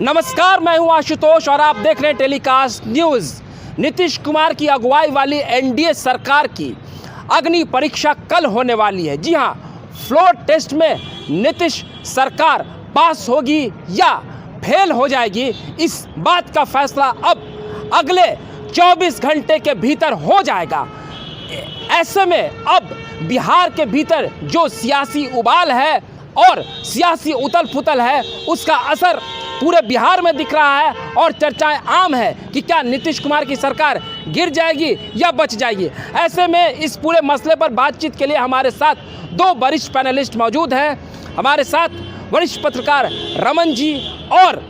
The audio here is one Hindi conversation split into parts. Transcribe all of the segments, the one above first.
नमस्कार, मैं हूं आशुतोष और आप देख रहे हैं टेलीकास्ट न्यूज़। नीतीश कुमार की अगुवाई वाली एनडीए सरकार की अग्नि परीक्षा कल होने वाली है। जी हां, फ्लोर टेस्ट में नीतीश सरकार पास होगी या फेल हो जाएगी, इस बात का फैसला अब अगले 24 घंटे के भीतर हो जाएगा। ऐसे में अब बिहार के भीतर जो सियासी उबाल है और सियासी उथल पुथल है, उसका असर पूरे बिहार में दिख रहा है और चर्चाएं आम है कि क्या नीतीश कुमार की सरकार गिर जाएगी या बच जाएगी। ऐसे में इस पूरे मसले पर बातचीत के लिए हमारे साथ दो वरिष्ठ पैनलिस्ट मौजूद हैं। हमारे साथ वरिष्ठ पत्रकार रमन जी और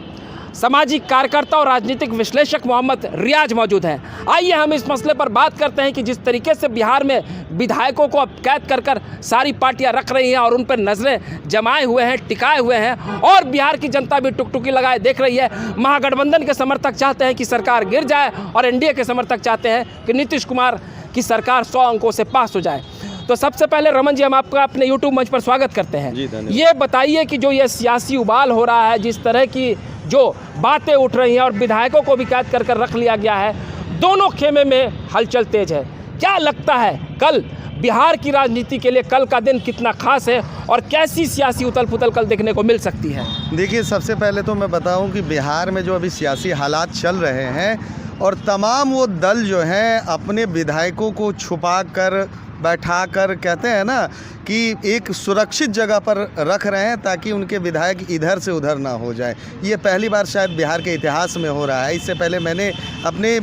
सामाजिक कार्यकर्ता और राजनीतिक विश्लेषक मोहम्मद रियाज मौजूद हैं। आइए हम इस मसले पर बात करते हैं कि जिस तरीके से बिहार में विधायकों को अब कैद कर सारी पार्टियां रख रही हैं और उन पर नजरें जमाए हुए हैं, टिकाए हुए हैं, और बिहार की जनता भी टुकटुकी लगाए देख रही है। महागठबंधन के समर्थक चाहते हैं कि सरकार गिर जाए और एनडीए के समर्थक चाहते हैं कि नीतीश कुमार की सरकार 100 अंकों से पास हो जाए। तो सबसे पहले रमन जी, हम आपका अपने यूट्यूब मंच पर स्वागत करते हैं। ये बताइए कि जो ये सियासी उबाल हो रहा है, जिस तरह की जो बातें उठ रही हैं और विधायकों को भी कैद कर रख लिया गया है, दोनों खेमे में हलचल तेज है। क्या लगता है कल बिहार की राजनीति के लिए कल का दिन कितना खास है और कैसी सियासी उथल पुथल कल देखने को मिल सकती है? देखिए, सबसे पहले तो मैं बताऊं कि बिहार में जो अभी सियासी हालात चल रहे हैं और तमाम वो दल जो हैं अपने विधायकों को छुपा कर बैठा कर, कहते हैं ना कि एक सुरक्षित जगह पर रख रहे हैं ताकि उनके विधायक इधर से उधर ना हो जाए। ये पहली बार शायद बिहार के इतिहास में हो रहा है। इससे पहले मैंने अपने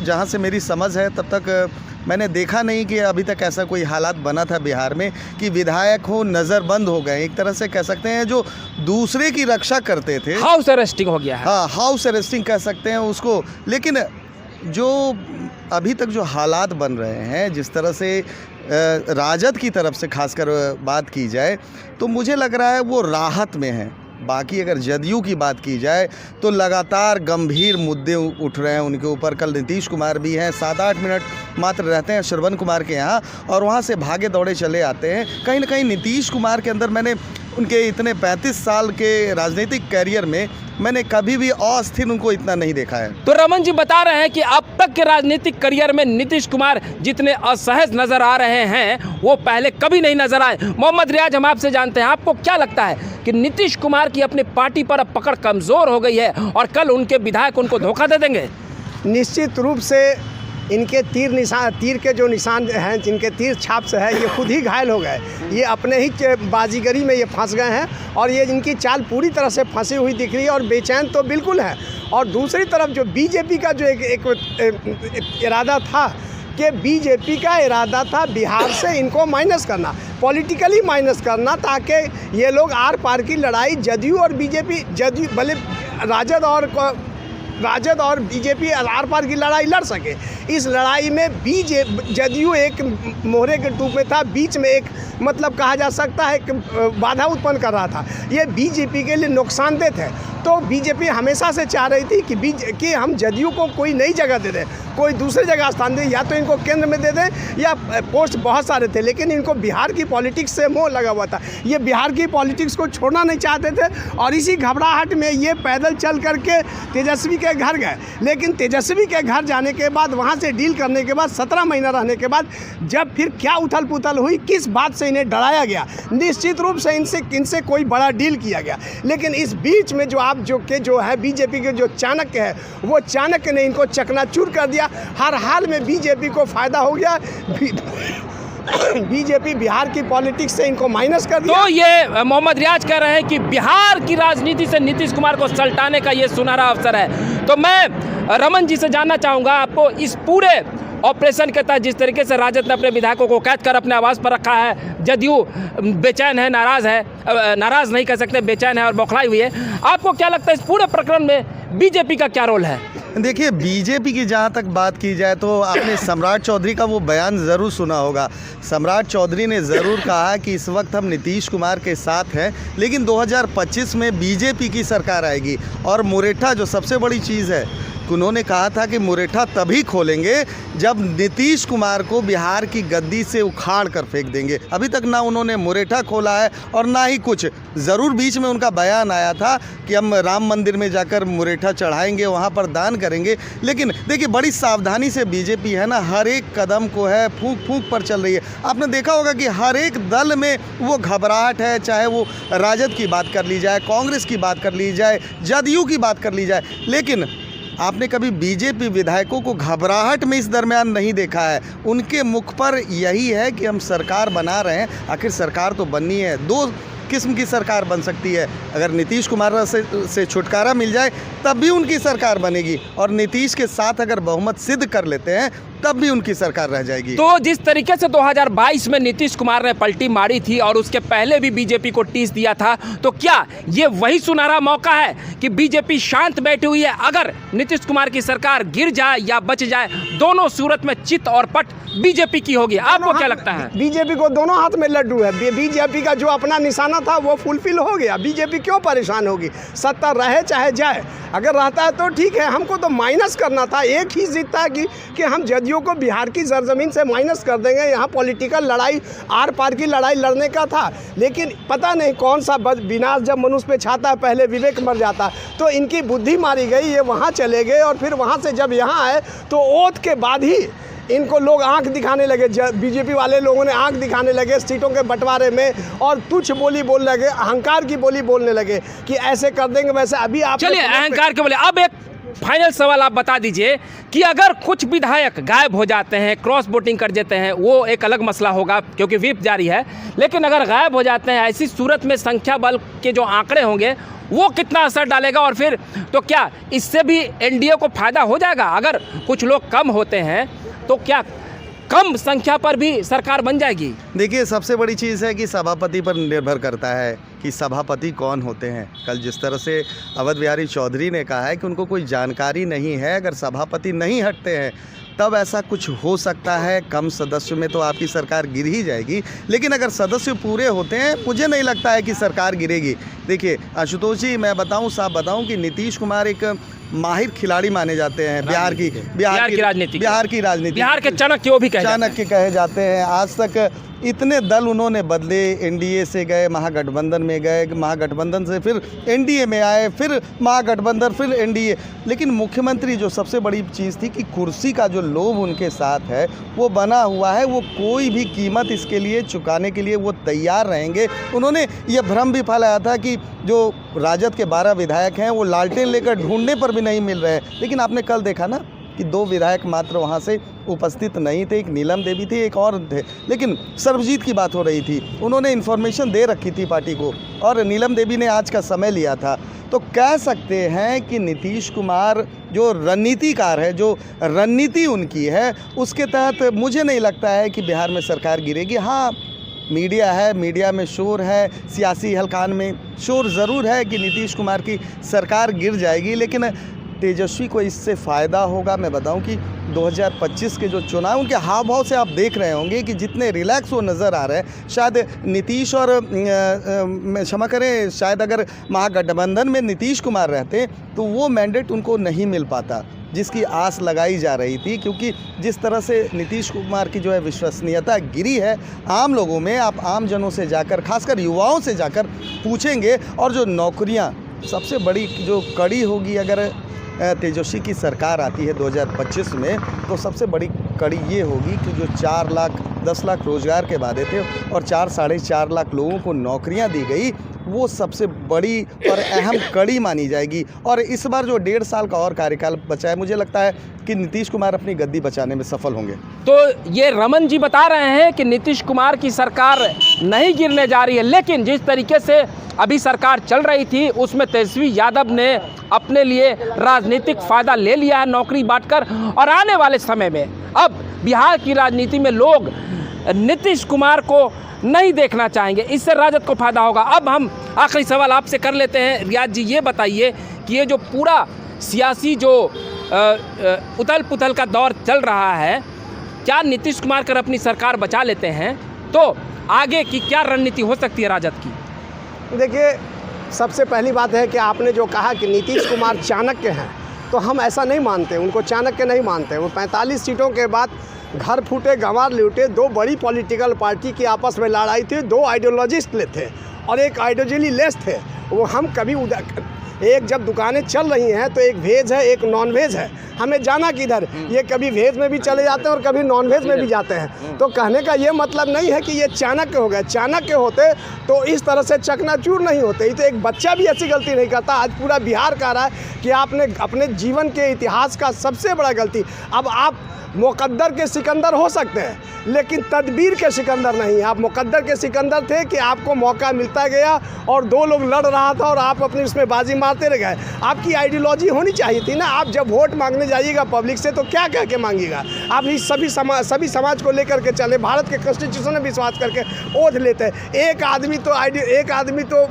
जहाँ से मेरी समझ है तब तक मैंने देखा नहीं कि अभी तक ऐसा कोई हालात बना था बिहार में कि विधायक हो नज़रबंद हो गए। एक तरह से कह सकते हैं जो दूसरे की रक्षा करते थे, हाउस अरेस्टिंग हो गया है। हाँ, हाउस अरेस्टिंग कह सकते हैं उसको। लेकिन जो अभी तक जो हालात बन रहे हैं, जिस तरह से राजद की तरफ से खासकर बात की जाए तो मुझे लग रहा है वो राहत में है। बाकी अगर जदयू की बात की जाए तो लगातार गंभीर मुद्दे उठ रहे हैं उनके ऊपर। कल नीतीश कुमार भी हैं, 7-8 मिनट मात्र रहते हैं श्रवण कुमार के यहाँ और वहाँ से भागे दौड़े चले आते हैं। कहीं ना कहीं नीतीश कुमार के अंदर मैंने उनके इतने 35 साल के राजनीतिक कैरियर में मैंने कभी भी अस्थिर उनको इतना नहीं देखा है। तो रमन जी बता रहे हैं कि अब तक के राजनीतिक करियर में नीतीश कुमार जितने असहज नजर आ रहे हैं वो पहले कभी नहीं नजर आए। मोहम्मद रियाज, हम आपसे जानते हैं, आपको क्या लगता है कि नीतीश कुमार की अपनी पार्टी पर अब पकड़ कमजोर हो गई है और कल उनके विधायक उनको धोखा दे देंगे? निश्चित रूप से इनके तीर के जो निशान हैं, जिनके तीर छाप से है, ये खुद ही घायल हो गए। ये अपने ही बाजीगरी में ये फंस गए हैं और ये इनकी चाल पूरी तरह से फंसी हुई दिख रही है और बेचैन तो बिल्कुल है। और दूसरी तरफ जो बीजेपी का जो एक इरादा था कि बीजेपी का इरादा था बिहार से इनको माइनस करना, पॉलिटिकली माइनस करना, ताकि ये लोग आर पार की लड़ाई जदयू और बीजेपी, जदयू भले राजद और बीजेपी आर पार की लड़ाई लड़ सके। इस लड़ाई में जदयू एक मोहरे के रूप में था, बीच में एक मतलब कहा जा सकता है कि बाधा उत्पन्न कर रहा था। ये बीजेपी के लिए नुकसानदेह है। तो बीजेपी हमेशा से चाह रही थी कि हम जदयू को कोई नई जगह दे दें, कोई दूसरी जगह स्थान दें, या तो इनको केंद्र में दे दें या पोस्ट बहुत सारे थे, लेकिन इनको बिहार की पॉलिटिक्स से मोह लगा हुआ था। ये बिहार की पॉलिटिक्स को छोड़ना नहीं चाहते थे और इसी घबराहट में ये पैदल चल करके तेजस्वी के घर गए। लेकिन तेजस्वी के घर जाने के बाद, वहाँ से डील करने के बाद, 17 महीना रहने के बाद जब फिर क्या उथल पुथल हुई, किस बात से इन्हें डराया गया, निश्चित रूप से इनसे कोई बड़ा डील किया गया। लेकिन इस बीच में जो है बीजेपी के जो चाणक्य है, वो चाणक्य ने इनको चकनाचूर कर दिया। हर हाल में बीजेपी को फायदा हो गया। बीजेपी बिहार की पॉलिटिक्स से इनको माइनस कर दिया। तो ये मोहम्मद रियाज कह रहे हैं कि बिहार की राजनीति से नीतीश कुमार को सल्टाने का ये सुनहरा अवसर है। तो मैं रमन जी से जानना चाहूँगा, आपको इस पूरे ऑपरेशन के तहत जिस तरीके से राजद ने अपने विधायकों को कैद कर अपने आवास पर रखा है, जदयू बेचैन है, नाराज़ नहीं कह सकते, बेचैन है और बौखलाई हुई है, आपको क्या लगता है इस पूरे प्रकरण में बीजेपी का क्या रोल है? देखिए, बीजेपी की जहाँ तक बात की जाए तो आपने सम्राट चौधरी का वो बयान ज़रूर सुना होगा। सम्राट चौधरी ने ज़रूर कहा कि इस वक्त हम नीतीश कुमार के साथ हैं, लेकिन 2025 में बीजेपी की सरकार आएगी। और मुरेठा जो सबसे बड़ी चीज़ है उन्होंने कहा था कि मुरेठा तभी खोलेंगे जब नीतीश कुमार को बिहार की गद्दी से उखाड़ कर फेंक देंगे। अभी तक ना उन्होंने मुरेठा खोला है और ना ही कुछ। ज़रूर बीच में उनका बयान आया था कि हम राम मंदिर में जाकर मुरेठा चढ़ाएंगे, वहाँ पर दान करेंगे। लेकिन देखिए बड़ी सावधानी से बीजेपी है ना, हर एक कदम को है फूंक फूंक पर चल रही है। आपने देखा होगा कि हर एक दल में वो घबराहट है, चाहे वो राजद की बात कर ली जाए, कांग्रेस की बात कर ली जाए, जदयू की बात कर ली जाए, लेकिन आपने कभी बीजेपी विधायकों को घबराहट में इस दरमियान नहीं देखा है। उनके मुख पर यही है कि हम सरकार बना रहे हैं। आखिर सरकार तो बननी है, दो किस्म की सरकार बन सकती है। अगर नीतीश कुमार से छुटकारा मिल जाए तब भी उनकी सरकार बनेगी, और नीतीश के साथ अगर बहुमत सिद्ध कर लेते हैं तब भी उनकी सरकार रह जाएगी। तो जिस तरीके से 2022 में नीतीश कुमार ने पलटी मारी थी और उसके पहले भी बीजेपी को टीस दिया था, तो क्या ये वही सुनहरा मौका है कि बीजेपी शांत बैठी हुई है? अगर नीतीश कुमार की सरकार गिर जाए या बच जाए, दोनों सूरत में चित और पट बीजेपी की होगी। आपको क्या लगता है? बीजेपी को दोनों हाथ में लड्डू है। बीजेपी का जो अपना निशाना था वो फुलफिल हो गया। बीजेपी क्यों परेशान होगी? सत्ता रहे चाहे जाए, अगर रहता है तो ठीक है। हमको तो माइनस करना था, एक ही जीतता है कि हम जदयू को बिहार की सरजमीन से माइनस कर देंगे। यहाँ पॉलिटिकल लड़ाई, आर पार की लड़ाई लड़ने का था, लेकिन पता नहीं कौन सा विनाश जब मनुष्य पे छाता है, पहले विवेक मर जाता है। तो इनकी बुद्धि मारी गई, ये वहाँ चले गए और फिर वहाँ से जब यहाँ आए तो ओथ के बाद ही इनको लोग आंख दिखाने लगे। बीजेपी वाले लोगों ने आंख दिखाने लगे सीटों के बंटवारे में, और तुच्छ बोली बोलने लगे, अहंकार की बोली बोलने लगे कि ऐसे कर देंगे वैसे। अभी आप चलिए अहंकार के बोले। अब एक फाइनल सवाल आप बता दीजिए कि अगर कुछ विधायक गायब हो जाते हैं, क्रॉस वोटिंग कर देते हैं, वो एक अलग मसला होगा क्योंकि व्हिप जारी है, लेकिन अगर गायब हो जाते हैं, ऐसी सूरत में संख्या बल के जो आंकड़े होंगे वो कितना असर डालेगा? और फिर तो क्या इससे भी एनडीए को फायदा हो जाएगा? अगर कुछ लोग कम होते हैं तो क्या कम संख्या पर भी सरकार बन जाएगी? देखिए सबसे बड़ी चीज़ है कि सभापति पर निर्भर करता है कि सभापति कौन होते हैं। कल जिस तरह से अवध बिहारी चौधरी ने कहा है कि उनको कोई जानकारी नहीं है, अगर सभापति नहीं हटते हैं तब ऐसा कुछ हो सकता है। कम सदस्य में तो आपकी सरकार गिर ही जाएगी, लेकिन अगर सदस्य पूरे होते हैं मुझे नहीं लगता है कि सरकार गिरेगी। देखिए आशुतोष जी, मैं बताऊं, साफ बताऊं कि नीतीश कुमार एक माहिर खिलाड़ी माने जाते हैं बिहार की राजनीति, बिहार के चाणक्य वो भी चाणक्य कहे जाते हैं। आज तक इतने दल उन्होंने बदले, एनडीए से गए, महागठबंधन में गए, महागठबंधन से फिर एनडीए में आए, फिर महागठबंधन, फिर एनडीए। लेकिन मुख्यमंत्री जो सबसे बड़ी चीज़ थी कि कुर्सी का जो लोभ उनके साथ है वो बना हुआ है। वो कोई भी कीमत इसके लिए चुकाने के लिए वो तैयार रहेंगे। उन्होंने ये भ्रम भी फैलाया था कि जो राजद के 12 विधायक हैं वो लालटेन लेकर ढूंढने पर भी नहीं मिल रहे हैं, लेकिन आपने कल देखा ना कि 2 विधायक मात्र वहाँ से उपस्थित नहीं थे। एक नीलम देवी थी, एक और थे, लेकिन सर्वजीत की बात हो रही थी। उन्होंने इन्फॉर्मेशन दे रखी थी पार्टी को, और नीलम देवी ने आज का समय लिया था। तो कह सकते हैं कि नीतीश कुमार जो रणनीतिकार है, जो रणनीति उनकी है, उसके तहत मुझे नहीं लगता है कि बिहार में सरकार गिरेगी। हाँ, मीडिया है, मीडिया में शोर है, सियासी हलकान में शोर ज़रूर है कि नीतीश कुमार की सरकार गिर जाएगी, लेकिन तेजस्वी को इससे फ़ायदा होगा। मैं बताऊं कि 2025 के जो चुनाव, उनके हाव भाव से आप देख रहे होंगे कि जितने रिलैक्स वो नज़र आ रहे हैं। शायद नीतीश और क्षमा करें, शायद अगर महागठबंधन में नीतीश कुमार रहते तो वो मैंडेट उनको नहीं मिल पाता जिसकी आस लगाई जा रही थी, क्योंकि जिस तरह से नीतीश कुमार की जो है विश्वसनीयता गिरी है आम लोगों में। आप आम जनों से जाकर, खासकर युवाओं से जाकर पूछेंगे, और जो नौकरियां सबसे बड़ी जो कड़ी होगी अगर तेजस्वी की सरकार आती है 2025 में, तो सबसे बड़ी कड़ी ये होगी कि जो 4 लाख 10 लाख रोज़गार के वादे थे और 4 साढ़े 4 लाख लोगों को नौकरियां दी गई, वो सबसे बड़ी और अहम कड़ी मानी जाएगी। और इस बार जो 1.5 साल का और कार्यकाल बचा है, मुझे लगता है कि नीतीश कुमार अपनी गद्दी बचाने में सफल होंगे। तो ये रमन जी बता रहे हैं कि नीतीश कुमार की सरकार नहीं गिरने जा रही है, लेकिन जिस तरीके से अभी सरकार चल रही थी उसमें तेजस्वी यादव ने अपने लिए राजनीतिक फ़ायदा ले लिया है नौकरी बांटकर, और आने वाले समय में अब बिहार की राजनीति में लोग नीतीश कुमार को नहीं देखना चाहेंगे। इससे राजद को फायदा होगा। अब हम आखिरी सवाल आपसे कर लेते हैं। रियाज जी, ये बताइए कि ये जो पूरा सियासी जो उथल पुथल का दौर चल रहा है, क्या नीतीश कुमार कर अपनी सरकार बचा लेते हैं तो आगे की क्या रणनीति हो सकती है राजद की? देखिए, सबसे पहली बात है कि आपने जो कहा कि नीतीश कुमार चाणक्य हैं, तो हम ऐसा नहीं मानते, उनको चाणक्य नहीं मानते। वो 45 सीटों के बाद घर फूटे गंवार लूटे, दो बड़ी पॉलिटिकल पार्टी की आपस में लड़ाई थी, दो आइडियोलॉजिस्ट थे और एक आइडियोलॉजी लेस थे। वो हम कभी एक जब दुकानें चल रही हैं तो एक वेज है एक नॉन वेज है, हमें जाना किधर, ये कभी वेज में भी चले जाते हैं और कभी नॉन वेज में भी जाते हैं। तो कहने का ये मतलब नहीं है कि ये चाणक्य हो गए। चाणक्य होते तो इस तरह से चकनाचूर नहीं होते। ये तो एक बच्चा भी ऐसी गलती नहीं करता। आज पूरा बिहार कह रहा है कि आपने अपने जीवन के इतिहास का सबसे बड़ा गलती। अब आप मुकद्दर के सिकंदर हो सकते हैं लेकिन तदबीर के सिकंदर नहीं। आप मुकद्दर के सिकंदर थे कि आपको मौका मिलता गया और दो लोग लड़ रहा था और आप अपनी उसमें बाजी मारते रह गए। आपकी आइडियोलॉजी होनी चाहिए थी ना। आप जब वोट मांगने जाइएगा पब्लिक से तो क्या कह के मांगिएगा? आप इस सभी समाज को लेकर के चले, भारत के कॉन्स्टिट्यूशन में विश्वास करके ओथ लेते हैं। एक आदमी तो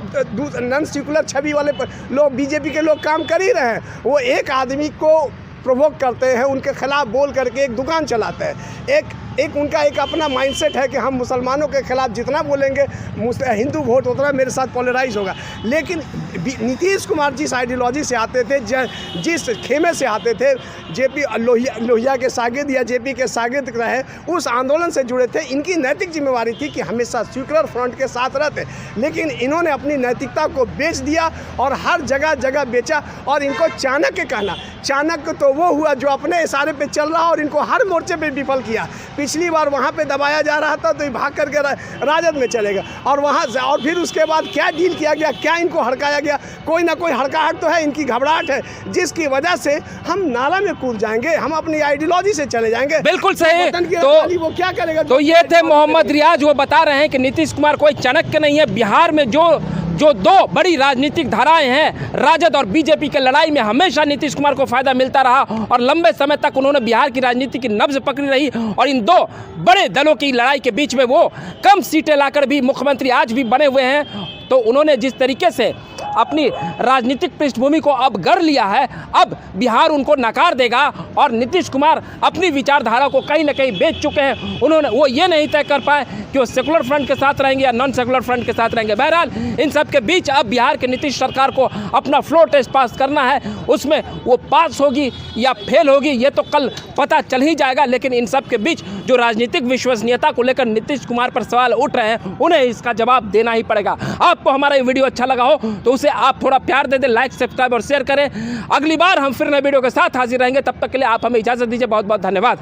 नॉन सेक्युलर छवि वाले लोग बीजेपी के लोग काम कर ही रहे हैं। वो एक आदमी को प्रोवोक करते हैं, उनके खिलाफ बोल करके एक दुकान चलाते हैं। एक उनका एक अपना माइंडसेट है कि हम मुसलमानों के खिलाफ जितना बोलेंगे हिंदू वोट उतना मेरे साथ पोलराइज होगा। लेकिन नीतीश कुमार जिस आइडियोलॉजी से आते थे, जिस खेमे से आते थे, जेपी लोहिया के शागिर्द या जेपी के शागिर्द रहे, उस आंदोलन से जुड़े थे। इनकी नैतिक जिम्मेवारी थी कि हमेशा सेक्युलर फ्रंट के साथ रहते, लेकिन इन्होंने अपनी नैतिकता को बेच दिया और हर जगह बेचा। और इनको चाणक्य कहना, चाणक्य तो वो हुआ जो अपने इशारे पे चल रहा और इनको हर मोर्चे पे विफल किया। पिछली बार वहाँ पे दबाया जा रहा था तो ये भाग करके राजद में चलेगा और वहाँ से, और फिर उसके बाद क्या डील किया गया, क्या इनको हड़काया गया? कोई ना कोई हड़काहट तो है, इनकी घबराहट है जिसकी वजह से हम नाला में कूद जाएंगे, हम अपनी आइडियोलॉजी से चले जाएंगे। बिल्कुल सही। तो वो क्या करेगा? तो ये थे मोहम्मद रियाज, वो बता रहे हैं कि नीतीश कुमार कोई चाणक्य नहीं है। बिहार में जो दो बड़ी राजनीतिक धाराएं हैं, राजद और बीजेपी के लड़ाई में हमेशा नीतीश कुमार को फायदा मिलता रहा और लंबे समय तक उन्होंने बिहार की राजनीति की नब्ज पकड़ी रही। और इन दो बड़े दलों की लड़ाई के बीच में वो कम सीटें लाकर भी मुख्यमंत्री आज भी बने हुए हैं। तो उन्होंने जिस तरीके से अपनी राजनीतिक पृष्ठभूमि को अब गढ़ लिया है, अब बिहार उनको नकार देगा और नीतीश कुमार अपनी विचारधारा को कहीं ना कहीं बेच चुके हैं। वो ये नहीं तय कर पाए कि वो सेकुलर फ्रंट के साथ रहेंगे या नॉन सेकुलर फ्रंट के साथ रहेंगे। बहरहाल इन सब के बीच अब बिहार के नीतीश सरकार को अपना फ्लोर टेस्ट पास करना है। उसमें वो पास होगी या फेल होगी ये तो कल पता चल ही जाएगा। लेकिन इन सब के बीच जो राजनीतिक विश्वसनीयता को लेकर नीतीश कुमार पर सवाल उठ रहे हैं, उन्हें इसका जवाब देना ही पड़ेगा। आपको हमारा ये वीडियो अच्छा लगा हो तो उसे आप थोड़ा प्यार दे दें, लाइक सब्सक्राइब और शेयर करें। अगली बार हम फिर नए वीडियो के साथ हाजिर रहेंगे, तब तक के लिए आप हमें इजाज़त दीजिए। बहुत बहुत धन्यवाद।